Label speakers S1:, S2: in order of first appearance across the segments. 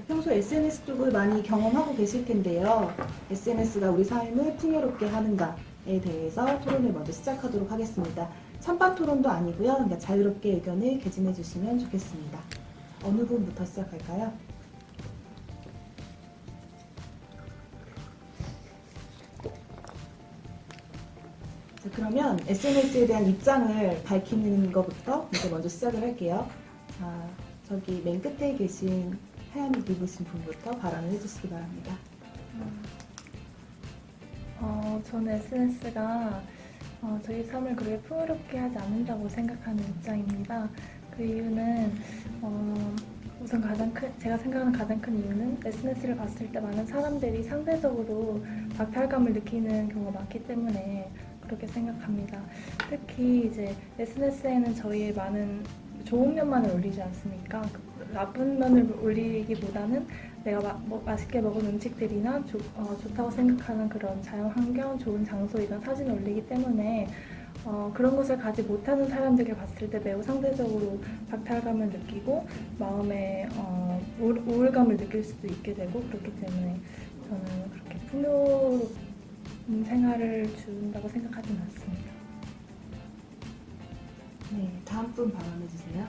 S1: 평소 SNS 쪽을 많이 경험하고 계실 텐데요. SNS가 우리 삶을 풍요롭게 하는가에 대해서 토론을 먼저 시작하도록 하겠습니다. 찬반 토론도 아니고요. 그러니까 자유롭게 의견을 개진해 주시면 좋겠습니다. 어느 분부터 시작할까요? 자, 그러면 SNS에 대한 입장을 밝히는 것부터 이제 먼저 시작을 할게요. 자, 저기 맨 끝에 계신 하얀 옷 입으신 분부터 발언을 해주시기 바랍니다.
S2: 저는 SNS가 저희 삶을 그렇게 풍요롭게 하지 않는다고 생각하는 입장입니다. 그 이유는 우선 제가 생각하는 가장 큰 이유는 SNS를 봤을 때 많은 사람들이 상대적으로 박탈감을 느끼는 경우가 많기 때문에 그렇게 생각합니다. 특히 이제 SNS에는 저희의 많은 좋은 면만을 올리지 않습니까? 나쁜 면을 올리기보다는 내가 맛있게 먹은 음식들이나 좋다고 생각하는 그런 자연환경, 좋은 장소 이런 사진을 올리기 때문에 그런 것을 가지 못하는 사람들에게 봤을 때 매우 상대적으로 박탈감을 느끼고 마음에 우울감을 느낄 수도 있게 되고 그렇기 때문에 저는 그렇게 풍요로운 생활을 준다고 생각하지는 않습니다.
S1: 네, 다음 분 발언해 주세요.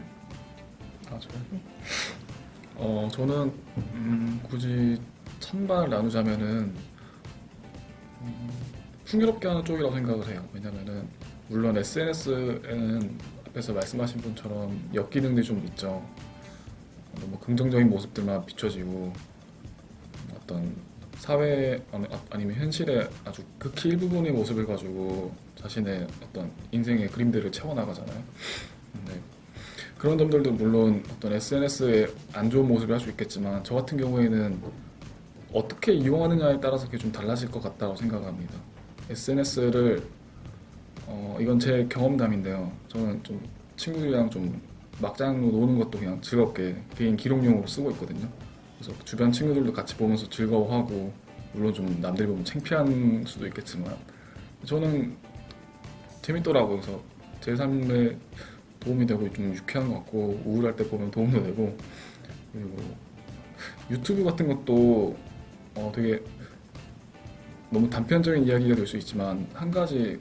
S3: 저요?
S1: 네.
S3: 저는 굳이 찬반을 나누자면은 풍요롭게 하는 쪽이라고 생각을 해요. 왜냐면은 물론 SNS에는 앞에서 말씀하신 분처럼 역기능들이 좀 있죠. 너무 긍정적인 모습들만 비춰지고 어떤 사회 아니면 현실의 아주 극히 일부분의 모습을 가지고 자신의 어떤 인생의 그림들을 채워나가잖아요. 네. 그런 점들도 물론 어떤 SNS의 안 좋은 모습을 할 수 있겠지만 저 같은 경우에는 어떻게 이용하느냐에 따라서 그게 좀 달라질 것 같다고 생각합니다. SNS를 이건 제 경험담인데요. 저는 좀 친구들이랑 좀 막장으로 노는 것도 그냥 즐겁게 개인 기록용으로 쓰고 있거든요. 그래서 주변 친구들도 같이 보면서 즐거워하고 물론 좀 남들이 보면 창피한 수도 있겠지만 저는 재밌더라고요. 그래서 제 삶에 도움이 되고 좀 유쾌한 것 같고 우울할 때 보면 도움도 되고 그리고 유튜브 같은 것도 되게 너무 단편적인 이야기가 될 수 있지만 한 가지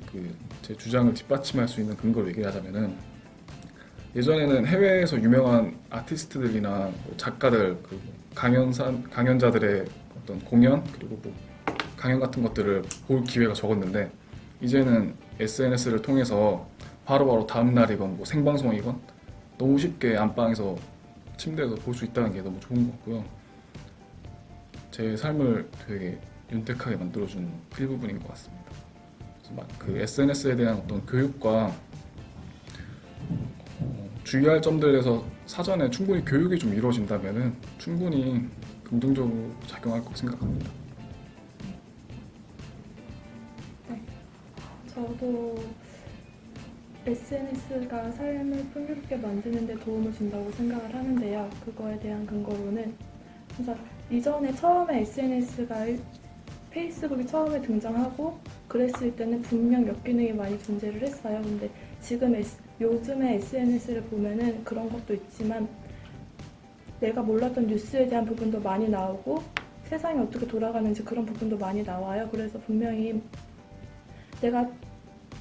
S3: 제 주장을 뒷받침할 수 있는 근거를 얘기하자면은 예전에는 해외에서 유명한 아티스트들이나 작가들 강연자들의 어떤 공연 그리고 강연 같은 것들을 볼 기회가 적었는데 이제는 SNS를 통해서 바로바로 다음 날이건 생방송이건 너무 쉽게 안방에서 침대에서 볼 수 있다는 게 너무 좋은 것 같고요. 제 삶을 되게 윤택하게 만들어준 일부분인 것 같습니다. 그래서 그 SNS에 대한 어떤 교육과 주의할 점들에서 사전에 충분히 교육이 좀 이루어진다면 충분히 긍정적으로 작용할 거라고 생각합니다.
S2: 네, 저도 SNS가 삶을 풍요롭게 만드는 데 도움을 준다고 생각을 하는데요. 그거에 대한 근거로는 그래서 이전에 처음에 페이스북이 처음에 등장하고 그랬을 때는 분명 역기능이 많이 존재를 했어요. 근데 요즘에 SNS를 보면은 그런 것도 있지만 내가 몰랐던 뉴스에 대한 부분도 많이 나오고 세상이 어떻게 돌아가는지 그런 부분도 많이 나와요. 그래서 분명히 내가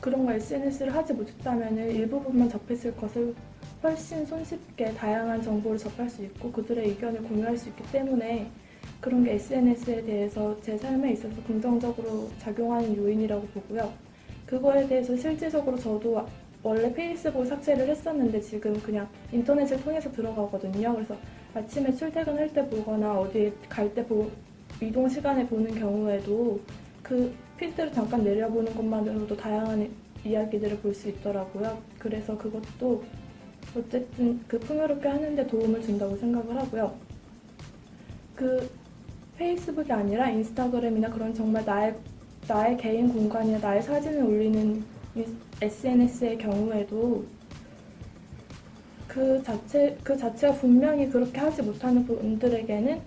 S2: 그런 거 SNS를 하지 못했다면 일부분만 접했을 것을 훨씬 손쉽게 다양한 정보를 접할 수 있고 그들의 의견을 공유할 수 있기 때문에 그런 게 SNS에 대해서 제 삶에 있어서 긍정적으로 작용하는 요인이라고 보고요. 그거에 대해서 실질적으로 저도 원래 페이스북 삭제를 했었는데 지금 그냥 인터넷을 통해서 들어가거든요. 그래서 아침에 출퇴근할 때 보거나 어디 갈 때 이동 시간에 보는 경우에도 그 필드를 잠깐 내려보는 것만으로도 다양한 이야기들을 볼 수 있더라고요. 그래서 그것도 어쨌든 풍요롭게 하는데 도움을 준다고 생각을 하고요. 페이스북이 아니라 인스타그램이나 그런 정말 나의 개인 공간이나 나의 사진을 올리는 SNS의 경우에도 그 자체가 분명히 그렇게 하지 못하는 분들에게는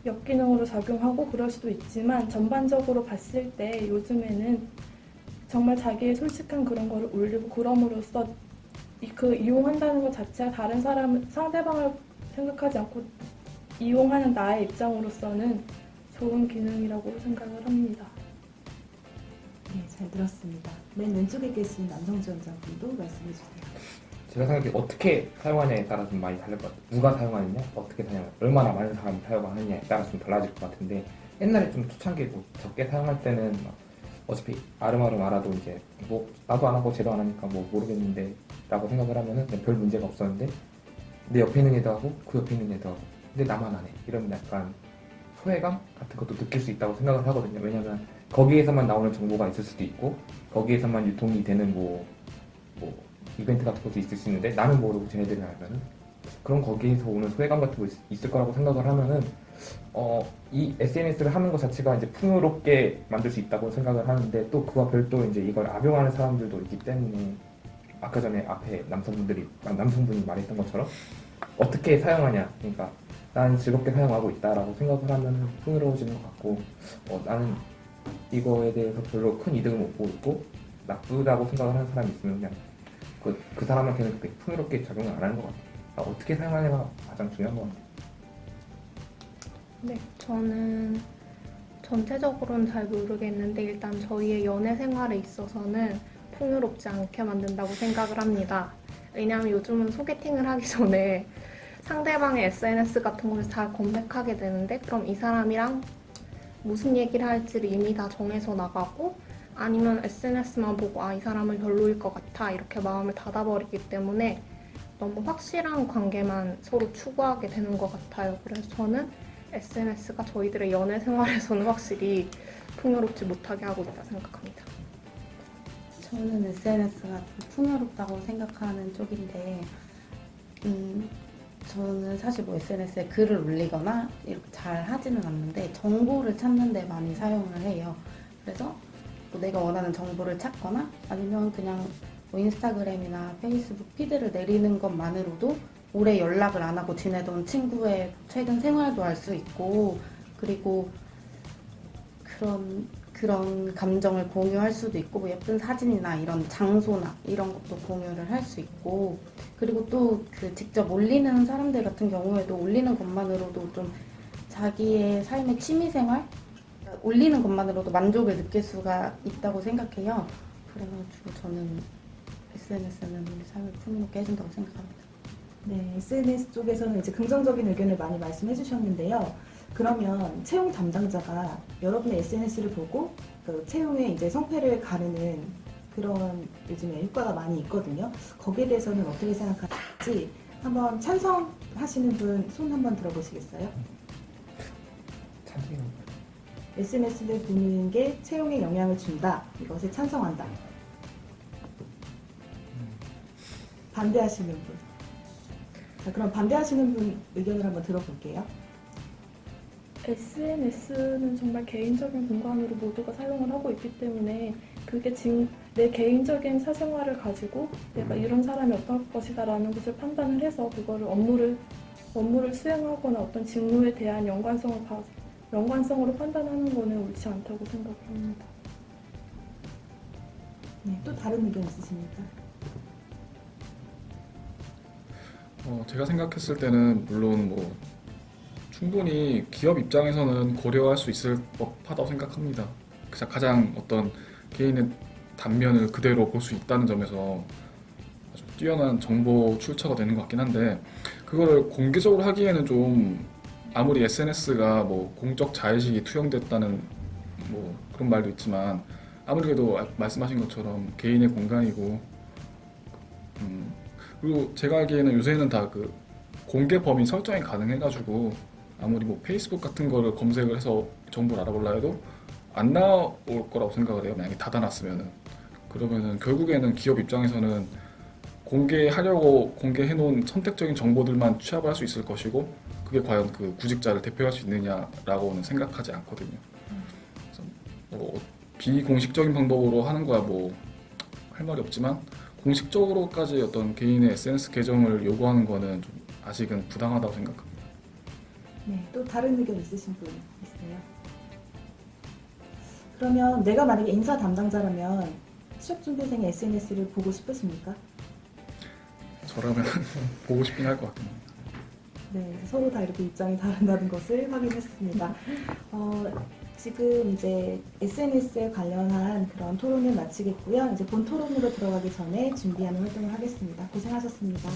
S2: 역기능으로 작용하고 그럴 수도 있지만 전반적으로 봤을 때 요즘에는 정말 자기의 솔직한 그런 거를 올리고 그럼으로써 그 이용한다는 것 자체가 다른 상대방을 생각하지 않고 이용하는 나의 입장으로서는 좋은 기능이라고 생각을 합니다.
S1: 네, 잘 들었습니다. 맨 왼쪽에 계신 남성 지원자분도 말씀해 주세요.
S4: 제가 생각해 어떻게 사용하냐에 따라 좀 많이 다를 것 같아요. 누가 사용하느냐, 어떻게 사용하느냐, 얼마나 많은 사람이 사용하느냐에 따라 좀 달라질 것 같은데 옛날에 좀 초창기에 뭐 적게 사용할 때는 막 어차피 아름아름 알아도 이제 뭐 나도 안 하고 쟤도 안 하니까 뭐 모르겠는데 라고 생각을 하면은 그냥 별 문제가 없었는데 내 옆에 있는 애도 하고 그 옆에 있는 애도 하고 근데 나만 안 해. 이런 약간 소외감 같은 것도 느낄 수 있다고 생각을 하거든요. 왜냐면 거기에서만 나오는 정보가 있을 수도 있고 거기에서만 유통이 되는 뭐 이벤트 같은 것도 있을 수 있는데 나는 모르고 쟤네들이 알면은 그런 거기에서 오는 소외감 같은 거 있을 거라고 생각을 하면은 이 SNS를 하는 것 자체가 이제 풍요롭게 만들 수 있다고 생각을 하는데 또 그와 별도 이제 이걸 악용하는 사람들도 있기 때문에 아까 전에 앞에 남성분이 말했던 것처럼 어떻게 사용하냐 그러니까 나는 즐겁게 사용하고 있다라고 생각을 하면 풍요로워지는 것 같고 나는 이거에 대해서 별로 큰 이득을 못 보고 있고 나쁘다고 생각을 하는 사람이 있으면 그냥 그 사람한테는 그렇게 풍요롭게 작용을 안 하는 것 같아요. 어떻게 사용하냐가 가장 중요한 것 같아요.
S5: 네, 저는 전체적으로는 잘 모르겠는데 일단 저희의 연애 생활에 있어서는 풍요롭지 않게 만든다고 생각을 합니다. 왜냐하면 요즘은 소개팅을 하기 전에 상대방의 SNS 같은 것을 잘 검색하게 되는데 그럼 이 사람이랑 무슨 얘기를 할지를 이미 다 정해서 나가고 아니면 SNS만 보고 이 사람은 별로일 것 같아 이렇게 마음을 닫아버리기 때문에 너무 확실한 관계만 서로 추구하게 되는 것 같아요. 그래서 저는 SNS가 저희들의 연애 생활에서는 확실히 풍요롭지 못하게 하고 있다 생각합니다.
S6: 저는 SNS가 좀 풍요롭다고 생각하는 쪽인데, 저는 사실 뭐 SNS에 글을 올리거나 이렇게 잘 하지는 않는데 정보를 찾는 데 많이 사용을 해요. 그래서 뭐 내가 원하는 정보를 찾거나 아니면 그냥 뭐 인스타그램이나 페이스북 피드를 내리는 것만으로도 오래 연락을 안 하고 지내던 친구의 최근 생활도 알 수 있고 그리고 그런 감정을 공유할 수도 있고 뭐 예쁜 사진이나 이런 장소나 이런 것도 공유를 할 수 있고 그리고 또 그 직접 올리는 사람들 같은 경우에도 올리는 것만으로도 좀 자기의 삶의 취미생활 올리는 것만으로도 만족을 느낄 수가 있다고 생각해요. 그래가지고 저는 SNS는 우리 삶을 풍요롭게 해준다고 생각합니다.
S1: 네, SNS 쪽에서는 이제 긍정적인 의견을 많이 말씀해 주셨는데요. 그러면 채용 담당자가 여러분의 SNS를 보고 그 채용에 이제 성패를 가르는 그런 요즘에 효과가 많이 있거든요. 거기에 대해서는 어떻게 생각하실지 한번 찬성하시는 분 손 한번 들어보시겠어요?
S4: 찬성해요.
S1: SNS를 보는 게 채용에 영향을 준다. 이것에 찬성한다. 반대하시는 분. 자, 그럼 반대하시는 분 의견을 한번 들어볼게요.
S2: SNS는 정말 개인적인 공간으로 모두가 사용을 하고 있기 때문에 그게 내 개인적인 사생활을 가지고 내가 이런 사람이 어떨 것이다라는 것을 판단을 해서 그거를 업무를 수행하거나 어떤 직무에 대한 연관성으로 판단하는 거는 옳지 않다고 생각을 합니다.
S1: 네, 또 다른 의견 있으십니까?
S3: 제가 생각했을 때는 물론 뭐 충분히 기업 입장에서는 고려할 수 있을 법하다고 생각합니다. 가장 어떤 개인의 단면을 그대로 볼 수 있다는 점에서 아주 뛰어난 정보 출처가 되는 것 같긴 한데 그걸 공개적으로 하기에는 좀 아무리 SNS가 뭐 공적 자의식이 투영됐다는 뭐 그런 말도 있지만 아무리 그래도 말씀하신 것처럼 개인의 공간이고 그리고 제가 알기에는 요새는 다 그 공개 범위 설정이 가능해가지고 아무리 뭐 페이스북 같은 거를 검색을 해서 정보를 알아보려 해도 안 나올 거라고 생각을 해요. 만약에 닫아놨으면은. 그러면은 결국에는 기업 입장에서는 공개하려고 공개해놓은 선택적인 정보들만 취합을 할 수 있을 것이고 그게 과연 그 구직자를 대표할 수 있느냐라고는 생각하지 않거든요. 그래서 뭐 비공식적인 방법으로 하는 거야 뭐 할 말이 없지만 공식적으로까지 어떤 개인의 SNS 계정을 요구하는 거는 좀 아직은 부당하다고 생각합니다.
S1: 네, 또 다른 의견 있으신 분 있어요? 그러면 내가 만약에 인사 담당자라면 취업준비생의 SNS를 보고 싶으십니까?
S3: 저라면 보고 싶긴 할 것 같긴 합니다.
S1: 네, 서로 다 이렇게 입장이 다른다는 것을 확인했습니다. 지금 이제 SNS에 관련한 그런 토론을 마치겠고요. 이제 본 토론으로 들어가기 전에 준비하는 활동을 하겠습니다. 고생하셨습니다.